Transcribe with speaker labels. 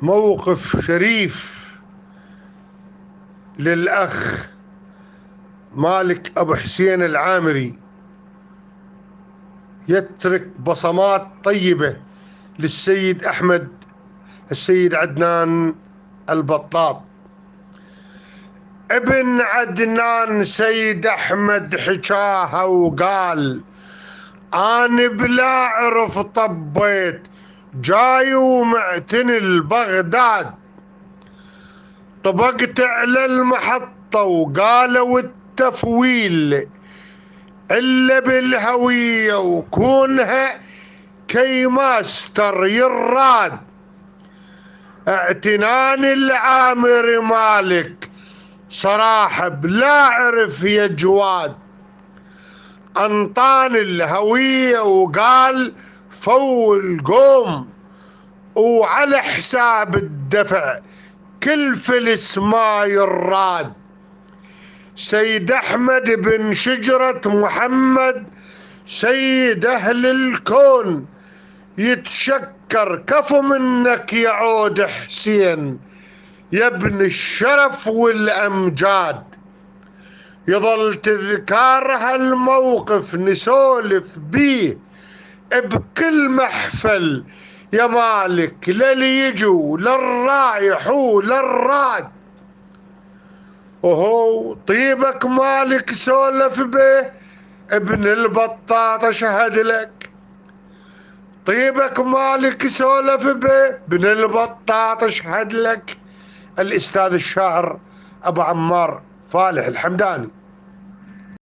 Speaker 1: موقف شريف للأخ مالك أبو حسين العامري، يترك بصمات طيبة للسيد أحمد السيد عدنان البطاط. ابن عدنان سيد أحمد حكاها وقال: أنا بلا عرف طبيت جاي ومعتني البغداد، طبقت على المحطة وقالوا التفويل إلا بالهوية وكونها كي ماستر يراد، اعتنان العامر مالك صراحة بلا عرف يا جواد، انطان الهوية وقال فول قوم وعلى حساب الدفع كل فلس ما يراد. سيد أحمد بن شجرة محمد سيد أهل الكون يتشكر كفو منك يا عود حسين يا ابن الشرف والأمجاد. يظل تذكار هالموقف نسولف بيه بكل محفل يا مالك، للي يجوا للرايح وللراد. وهو طيبك مالك سولف به ابن البطاط اشهد لك، طيبك مالك سولف به ابن البطاط اشهد لك. الأستاذ الشاعر أبو عمار فالح الحمداني.